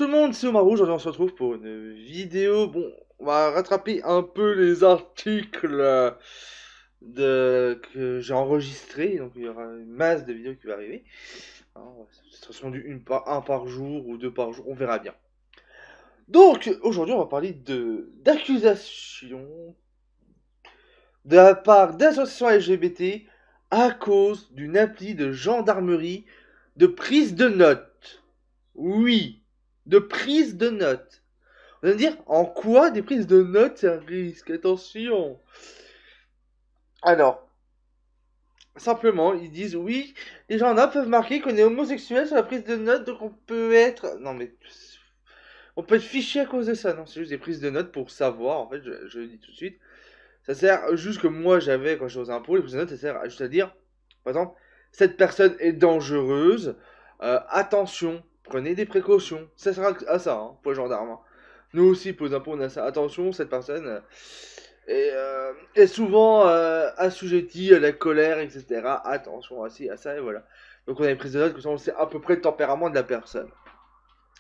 tout le monde, c'est Omar. Aujourd'hui on se retrouve pour une vidéo. Bon, on va rattraper un peu les articles que j'ai enregistrés. Donc il y aura une masse de vidéos qui va arriver. Alors, ce sera sans doute un par jour ou deux par jour, on verra bien. Donc aujourd'hui on va parler d'accusations de la part d'associations LGBT à cause d'une appli de gendarmerie de prise de notes. Oui, de prise de notes. On va me dire, en quoi des prises de notes c'est un risque? Attention. Alors, simplement, ils disent oui, les gendarmes peuvent marquer qu'on est homosexuel sur la prise de notes, donc on peut être. Non mais. On peut être fiché à cause de ça, non? C'est juste des prises de notes pour savoir, en fait, je le dis tout de suite. Ça sert juste que moi j'avais quand j'étais aux impôts, les prises de notes, ça sert juste à dire, par exemple, cette personne est dangereuse, attention, prenez des précautions. Ça sert à ça, hein, pour les gendarmes, hein. Nous aussi, pour les impôts, on a ça. Attention, cette personne est souvent assujettie à la colère, etc. Attention à ça, et voilà. Donc on a une prise de notes, comme ça on sait à peu près le tempérament de la personne.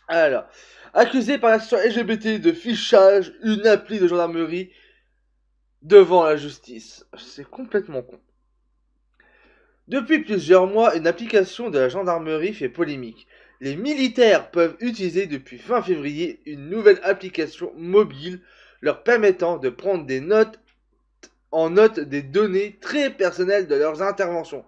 Alors, accusé par l'association LGBT de fichage, une appli de gendarmerie devant la justice. C'est complètement con. Depuis plusieurs mois, une application de la gendarmerie fait polémique. Les militaires peuvent utiliser depuis fin février une nouvelle application mobile leur permettant de prendre des notes en note des données très personnelles de leurs interventions.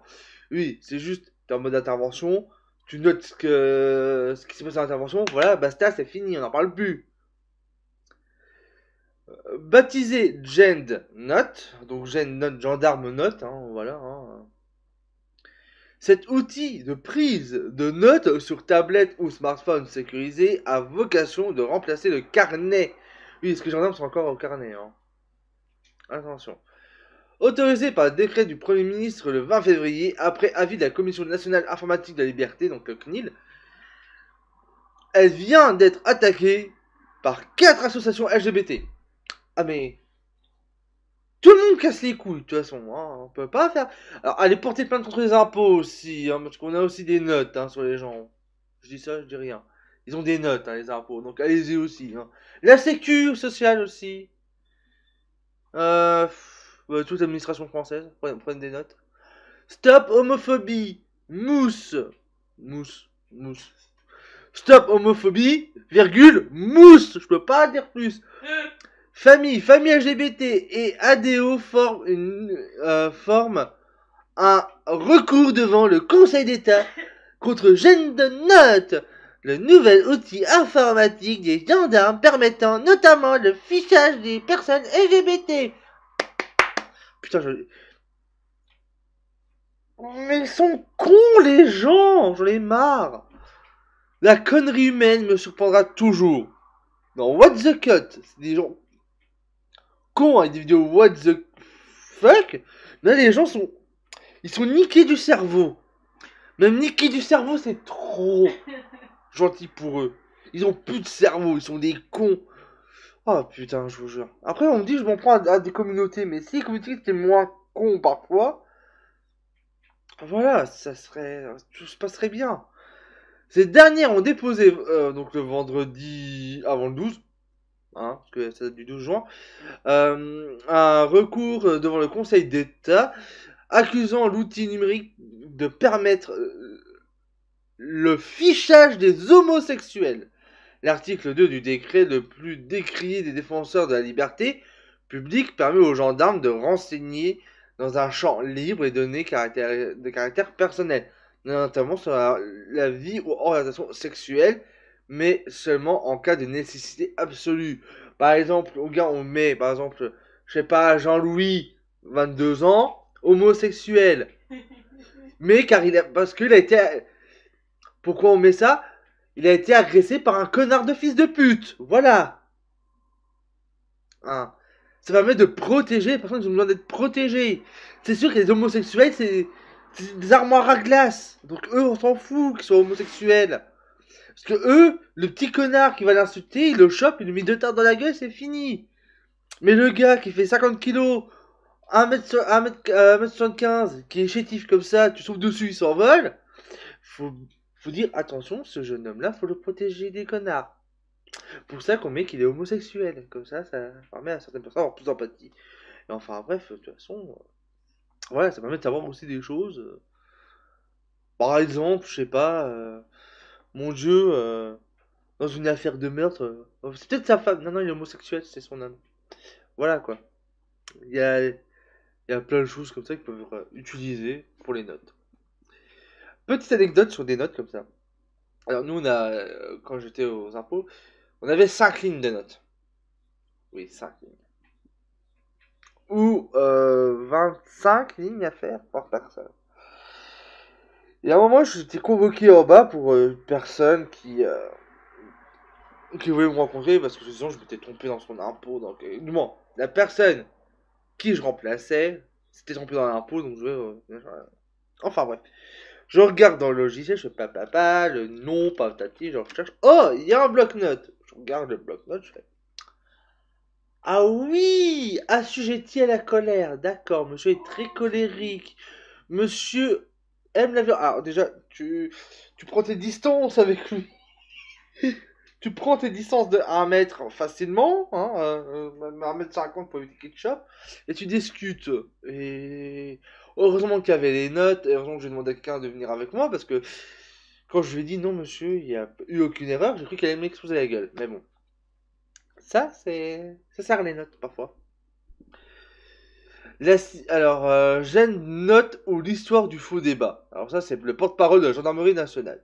Oui, c'est juste, t'es en mode intervention, tu notes ce qui s'est passé dans l'intervention, voilà, basta, c'est fini, on n'en parle plus. Baptisé Gend Note, donc Gend Note, gendarme note, hein, voilà. Hein. Cet outil de prise de notes sur tablette ou smartphone sécurisé a vocation de remplacer le carnet. Oui, parce que les gendarmes sont encore au carnet. Hein. Attention. Autorisé par le décret du Premier ministre le 20 février, après avis de la Commission nationale informatique de la liberté, donc le CNIL, elle vient d'être attaquée par 4 associations LGBT. Ah mais tout le monde casse les couilles, de toute façon. Hein, on peut pas faire. Alors, allez porter plainte contre les impôts aussi, hein, parce qu'on a aussi des notes hein, sur les gens. Je dis ça, je dis rien. Ils ont des notes, hein, les impôts, donc allez-y aussi. Hein. La sécu sociale aussi. Toute l'administration française, prenez des notes. Stop homophobie. Mousse. Mousse. Mousse. Stop homophobie, virgule, mousse. Je peux pas dire plus. Famille LGBT et ADO forment un recours devant le Conseil d'État contre GendeNote, le nouvel outil informatique des gendarmes permettant notamment le fichage des personnes LGBT. Putain, mais ils sont cons les gens, j'en ai marre. La connerie humaine me surprendra toujours. Dans What the Cut, c'est des gens cons avec des vidéos What the fuck. Là, les gens sont... Ils sont niqués du cerveau. Même niqués du cerveau, c'est trop gentil pour eux. Ils ont plus de cerveau, ils sont des cons. Oh putain, je vous jure. Après, on me dit, je m'en prends à des communautés, mais si les communautés étaient moins cons parfois, voilà, tout se passerait bien. Ces dernières ont déposé, donc le vendredi avant le 12, hein, parce que ça date du 12 juin, un recours devant le Conseil d'État accusant l'outil numérique de permettre le fichage des homosexuels. L'article 2 du décret le plus décrié des défenseurs de la liberté publique permet aux gendarmes de renseigner dans un champ libre les données de caractère personnel, notamment sur la vie ou orientation sexuelle, mais seulement en cas de nécessité absolue. Par exemple, au gars, on met, par exemple, je sais pas, Jean-Louis, 22 ans, homosexuel. Mais parce qu'il a été... Pourquoi on met ça? Il a été agressé par un connard de fils de pute. Voilà. Hein. Ça permet de protéger les personnes qui ont besoin d'être protégées. C'est sûr que les homosexuels, c'est des armoires à glace. Donc eux, on s'en fout qu'ils soient homosexuels. Parce que eux, le petit connard qui va l'insulter, il le chope, il lui met 2 tartes dans la gueule, c'est fini. Mais le gars qui fait 50 kilos, 1m75, qui est chétif comme ça, tu souffles dessus, il s'envole. Faut dire attention, ce jeune homme-là, faut le protéger des connards. Pour ça qu'on met qu'il est homosexuel. Comme ça permet à certaines personnes d'avoir plus d'empathie. Et enfin, bref, de toute façon, ouais, ça permet de savoir aussi des choses. Par exemple, je sais pas, mon Dieu, dans une affaire de meurtre, c'est peut-être sa femme. Non, non, il est homosexuel, c'est son homme. Voilà quoi. Il y a, il y a plein de choses comme ça qu'ils peuvent utiliser pour les notes. Petite anecdote sur des notes comme ça. Alors nous, quand j'étais aux impôts, on avait 5 lignes de notes. Oui, 5 lignes. Ou 25 lignes à faire par personne. Et à un moment, j'étais convoqué en bas pour une personne qui voulait me rencontrer parce que sinon je m'étais trompé dans son impôt. Donc, du moins, la personne qui je remplaçais s'était trompée dans l'impôt, donc enfin bref. Je regarde dans le logiciel, je fais papa, le nom, patati, je recherche. Oh, il y a un bloc-notes. Je regarde le bloc-notes, je fais. Ah oui, assujetti à la colère. D'accord, monsieur est très colérique. Monsieur aime la violence. Alors déjà, tu prends tes distances avec lui. Tu prends tes distances de 1 mètre facilement, hein, 1 m 50 pour éviter qu'il te chope, et tu discutes. Et heureusement qu'il y avait les notes, et heureusement que j'ai demandé à quelqu'un de venir avec moi, parce que quand je lui ai dit non monsieur, il n'y a eu aucune erreur, j'ai cru qu'elle allait m'exploser la gueule. Mais bon, ça sert les notes parfois. Alors, Gêne note ou l'histoire du faux débat. Alors ça, c'est le porte-parole de la gendarmerie nationale.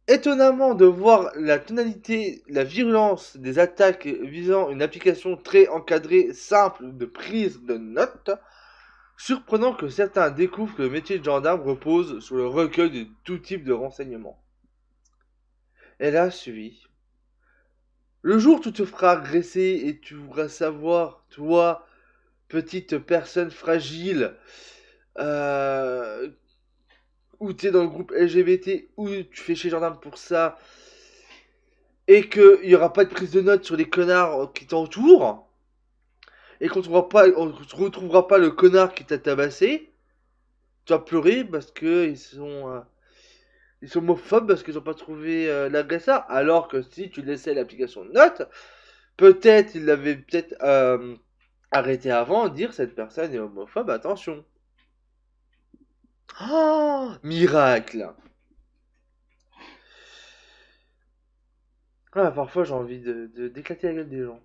Étonnamment de voir la tonalité, la virulence des attaques visant une application très encadrée, simple de prise de notes, surprenant que certains découvrent que le métier de gendarme repose sur le recueil de tout type de renseignements. Elle a suivi. Le jour où tu te feras agresser et tu voudras savoir, toi, petite personne fragile, euh, ou tu es dans le groupe LGBT, ou tu fais chez gendarme pour ça, et qu'il n'y aura pas de prise de notes sur les connards qui t'entourent, et qu'on ne retrouvera pas le connard qui t'a tabassé, tu vas pleurer parce que ils sont homophobes parce qu'ils n'ont pas trouvé l'agresseur. Alors que si tu laissais l'application de notes, peut-être il l'avait peut-être arrêté avant de dire cette personne est homophobe, attention. Oh, miracle. Ah, parfois j'ai envie d'éclater la gueule des gens.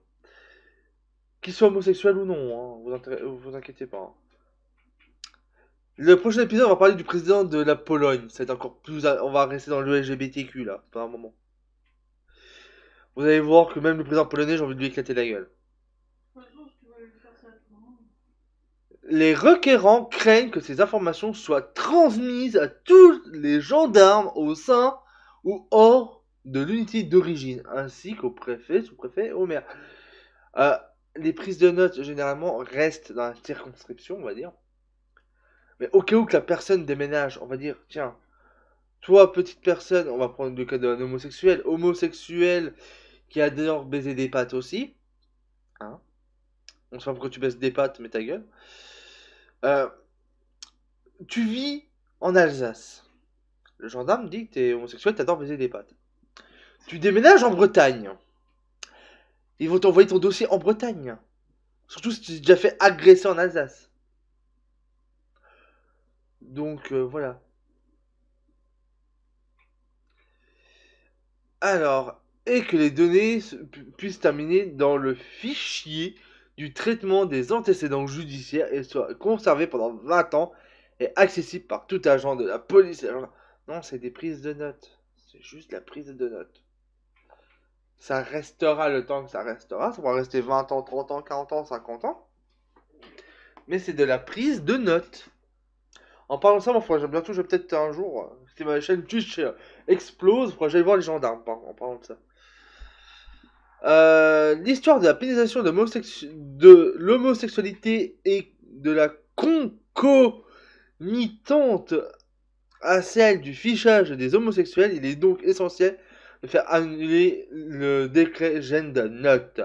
Qu'ils soient homosexuels ou non, hein, vous inquiétez pas, hein. Le prochain épisode, on va parler du président de la Pologne. C'est encore plus. On va rester dans le LGBTQ là, pendant un moment. Vous allez voir que même le président polonais, j'ai envie de lui éclater la gueule. Les requérants craignent que ces informations soient transmises à tous les gendarmes au sein ou hors de l'unité d'origine, ainsi qu'au préfet, sous-préfet et au maire. Euh, les prises de notes, généralement, restent dans la circonscription, on va dire. Mais au cas où que la personne déménage, on va dire, tiens, toi, petite personne, on va prendre le cas d'un homosexuel, homosexuel qui adore baiser des pattes aussi, hein. On sait pas pourquoi tu baises des pattes, mais ta gueule. Euh, Tu vis en Alsace. Le gendarme dit que t'es homosexuel, t'adores baiser des pattes. Tu déménages en Bretagne. Ils vont t'envoyer ton dossier en Bretagne. Surtout si tu t'es déjà fait agresser en Alsace. Donc voilà. Alors, et que les données puissent terminer dans le fichier du traitement des antécédents judiciaires et soient conservés pendant 20 ans et accessibles par tout agent de la police. Non, c'est des prises de notes. C'est juste la prise de notes. Ça restera le temps que ça restera. Ça pourra rester 20 ans, 30 ans, 40 ans, 50 ans. Mais c'est de la prise de notes. En parlant de ça, bientôt, je vais peut-être un jour, si ma chaîne Twitch explose, j'aller voir les gendarmes en parlant de ça. L'histoire de la pénalisation de l'homosexualité et de la concomitante à celle du fichage des homosexuels, il est donc essentiel de faire annuler le décret Gender Note.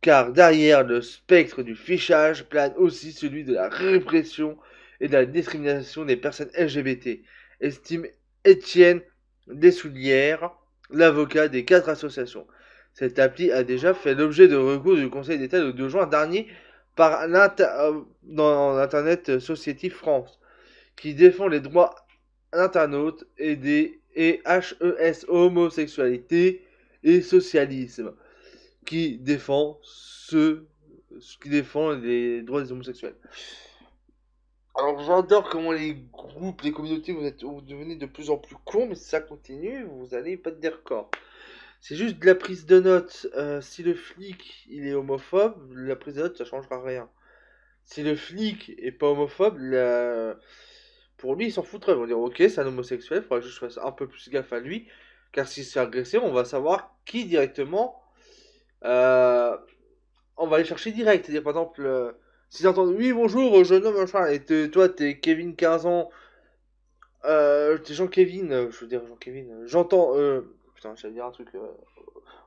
Car derrière le spectre du fichage plane aussi celui de la répression et de la discrimination des personnes LGBT, estime Étienne Dessoulières, l'avocat des 4 associations. Cette appli a déjà fait l'objet de recours du Conseil d'État le 2 juin dernier par dans l'Internet Society France, qui défend les droits internautes et HES homosexualité et socialisme, qui défend les droits des homosexuels. Alors j'adore comment les groupes, les communautés, vous devenez de plus en plus cons, mais si ça continue, vous allez pas dire corps. C'est juste de la prise de notes. Si le flic il est homophobe, la prise de notes ça changera rien. Si le flic est pas homophobe, pour lui il s'en foutrait. Ils vont dire ok c'est un homosexuel, il faudra que je fasse un peu plus gaffe à lui. Car s'il se fait agresser, on va savoir qui directement. euh, on va aller chercher direct. C'est-à-dire par exemple, s'ils entendent oui bonjour jeune homme machin, et toi t'es Kevin 15 ans, t'es Jean-Kevin, je veux dire Jean-Kevin, j'entends, putain j'allais dire un truc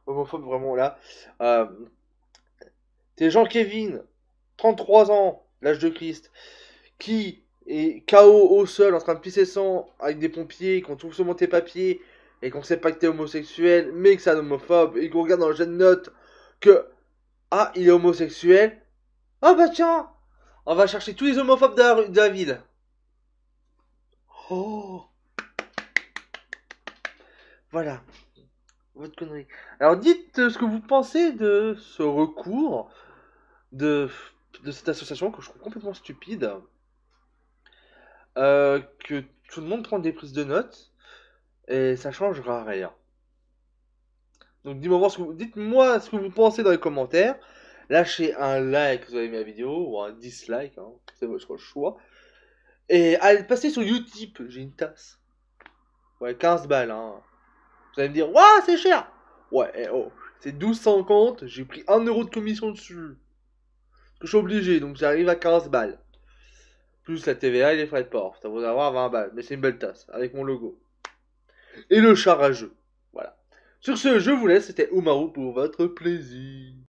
homophobe vraiment là. Euh, T'es Jean-Kevin, 33 ans, l'âge de Christ, qui est KO au sol en train de pisser sang avec des pompiers, qu'on trouve seulement tes papiers et qu'on sait pas que t'es homosexuel, mais que c'est un homophobe, et qu'on regarde dans le jet de notes que ah il est homosexuel. Ah bah tiens, on va chercher tous les homophobes de la ville. Oh, voilà, votre connerie. Alors dites ce que vous pensez de ce recours de, de cette association que je trouve complètement stupide. Que tout le monde prend des prises de notes et ça changera rien. Donc dites-moi ce que vous pensez dans les commentaires. Lâchez un like si vous avez aimé la vidéo ou un dislike, hein, c'est votre choix. Et allez passer sur Utip, j'ai une tasse. Ouais, 15 balles. Hein. Vous allez me dire, ouah, c'est cher. Ouais, oh, c'est 12,50, j'ai pris 1 euro de commission dessus. Parce que je suis obligé, donc j'arrive à 15 balles. Plus la TVA et les frais de port. Ça vous avoir 20 balles. Mais c'est une belle tasse, avec mon logo. Et le char à jeu. Voilà. Sur ce, je vous laisse. C'était Umaru pour votre plaisir.